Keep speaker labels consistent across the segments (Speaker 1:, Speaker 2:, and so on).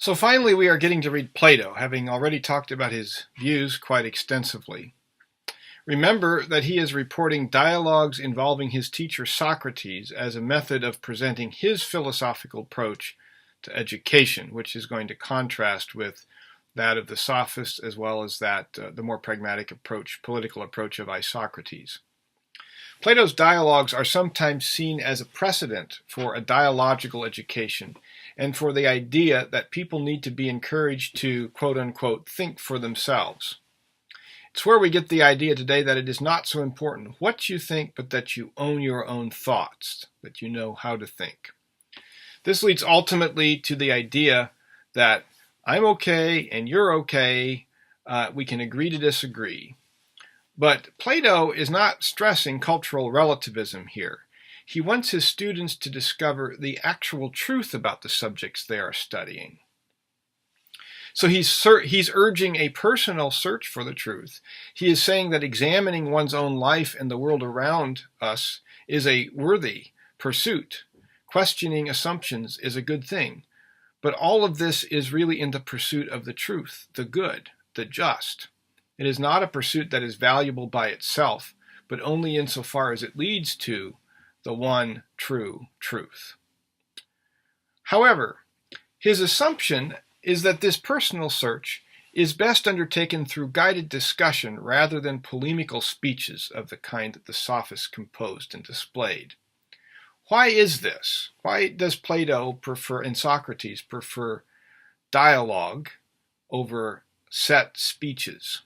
Speaker 1: So finally, we are getting to read Plato, having already talked about his views quite extensively. Remember that he is reporting dialogues involving his teacher Socrates as a method of presenting his philosophical approach to education, which is going to contrast with that of the sophists as well as that the more pragmatic approach, political approach of Isocrates. Plato's dialogues are sometimes seen as a precedent for a dialogical education and for the idea that people need to be encouraged to, quote unquote, think for themselves. It's where we get the idea today that it is not so important what you think, but that you own your own thoughts, that you know how to think. This leads ultimately to the idea that I'm okay and you're okay, we can agree to disagree. But Plato is not stressing cultural relativism here. He wants his students to discover the actual truth about the subjects they are studying. So he's urging a personal search for the truth. He is saying that examining one's own life and the world around us is a worthy pursuit. Questioning assumptions is a good thing. But all of this is really in the pursuit of the truth, the good, the just. It is not a pursuit that is valuable by itself, but only insofar as it leads to the one true truth. However, his assumption is that this personal search is best undertaken through guided discussion rather than polemical speeches of the kind that the sophists composed and displayed. Why is this? Why does Plato and Socrates prefer dialogue over set speeches?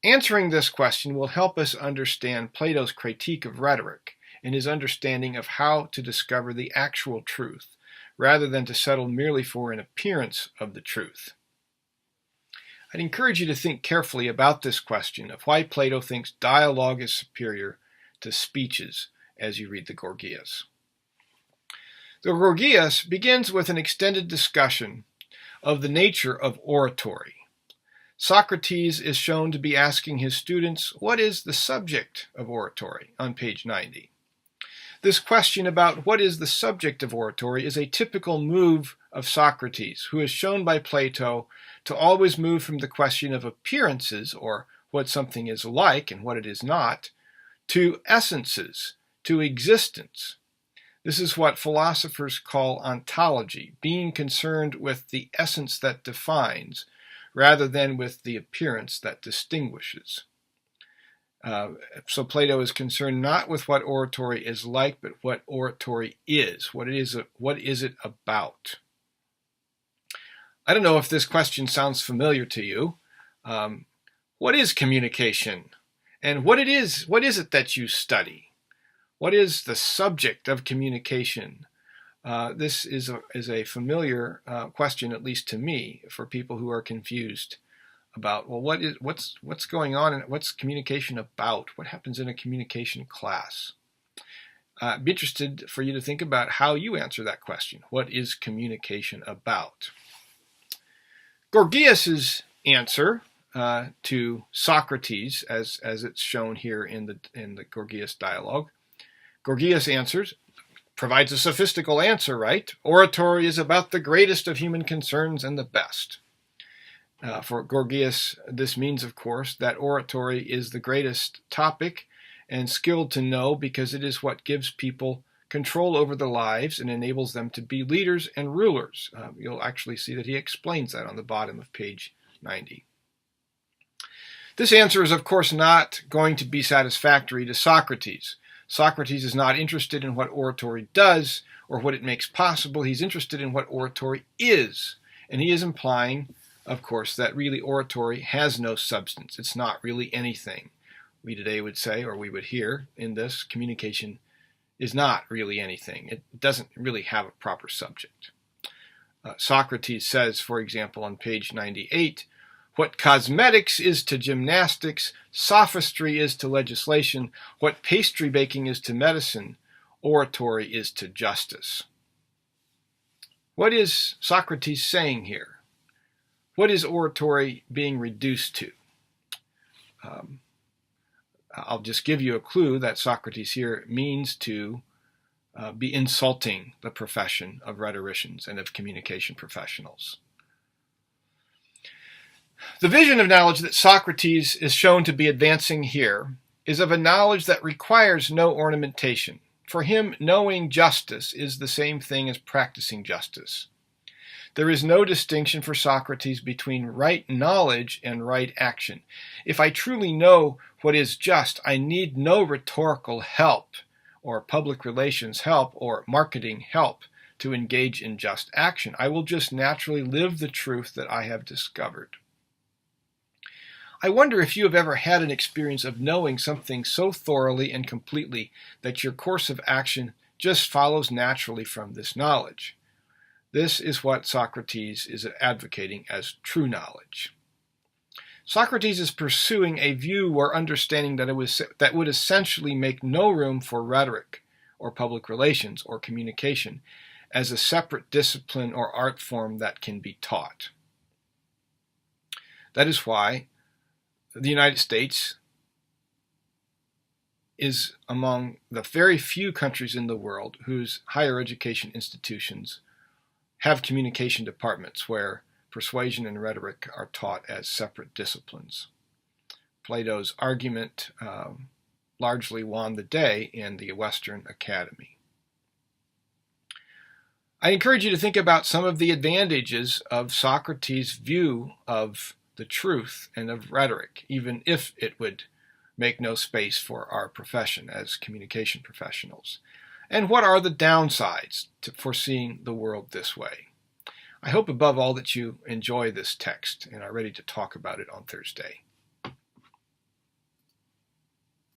Speaker 1: Answering this question will help us understand Plato's critique of rhetoric and his understanding of how to discover the actual truth, rather than to settle merely for an appearance of the truth. I'd encourage you to think carefully about this question of why Plato thinks dialogue is superior to speeches as you read the Gorgias. The Gorgias begins with an extended discussion of the nature of oratory. Socrates is shown to be asking his students, what is the subject of oratory, on page 90. This question about what is the subject of oratory is a typical move of Socrates, who is shown by Plato to always move from the question of appearances, or what something is like and what it is not, to essences, to existence. This is what philosophers call ontology, being concerned with the essence that defines, rather than with the appearance that distinguishes. So Plato is concerned not with what oratory is like, but what oratory is. What is it about? I don't know if this question sounds familiar to you. What is communication? And what is it that you study? What is the subject of communication? This is a familiar question, at least to me, for people who are confused about, well, what's going on and what's communication about? What happens in a communication class? I'd be interested for you to think about how you answer that question. What is communication about? Gorgias's answer to Socrates, as it's shown here in the Gorgias dialogue, Gorgias answers, provides a sophistical answer, right? Oratory is about the greatest of human concerns and the best. For Gorgias, this means, of course, that oratory is the greatest topic and skilled to know because it is what gives people control over their lives and enables them to be leaders and rulers. You'll actually see that he explains that on the bottom of page 90. This answer is, of course, not going to be satisfactory to Socrates. Socrates is not interested in what oratory does or what it makes possible. He's interested in what oratory is. And he is implying, of course, that really oratory has no substance. It's not really anything. We today would say, or we would hear in this, communication is not really anything. It doesn't really have a proper subject. Socrates says, for example, on page 98, what cosmetics is to gymnastics, sophistry is to legislation, what pastry baking is to medicine, oratory is to justice. What is Socrates saying here? What is oratory being reduced to? I'll just give you a clue that Socrates here means to be insulting the profession of rhetoricians and of communication professionals. The vision of knowledge that Socrates is shown to be advancing here is of a knowledge that requires no ornamentation. For him, knowing justice is the same thing as practicing justice. There is no distinction for Socrates between right knowledge and right action. If I truly know what is just, I need no rhetorical help or public relations help or marketing help to engage in just action. I will just naturally live the truth that I have discovered. I wonder if you have ever had an experience of knowing something so thoroughly and completely that your course of action just follows naturally from this knowledge. This is what Socrates is advocating as true knowledge. Socrates is pursuing a view or understanding that would essentially make no room for rhetoric or public relations or communication as a separate discipline or art form that can be taught. That is why the United States is among the very few countries in the world whose higher education institutions have communication departments where persuasion and rhetoric are taught as separate disciplines. Plato's argument largely won the day in the Western Academy. I encourage you to think about some of the advantages of Socrates' view of the truth and of rhetoric, even if it would make no space for our profession as communication professionals. And what are the downsides for seeing the world this way? I hope above all that you enjoy this text and are ready to talk about it on Thursday.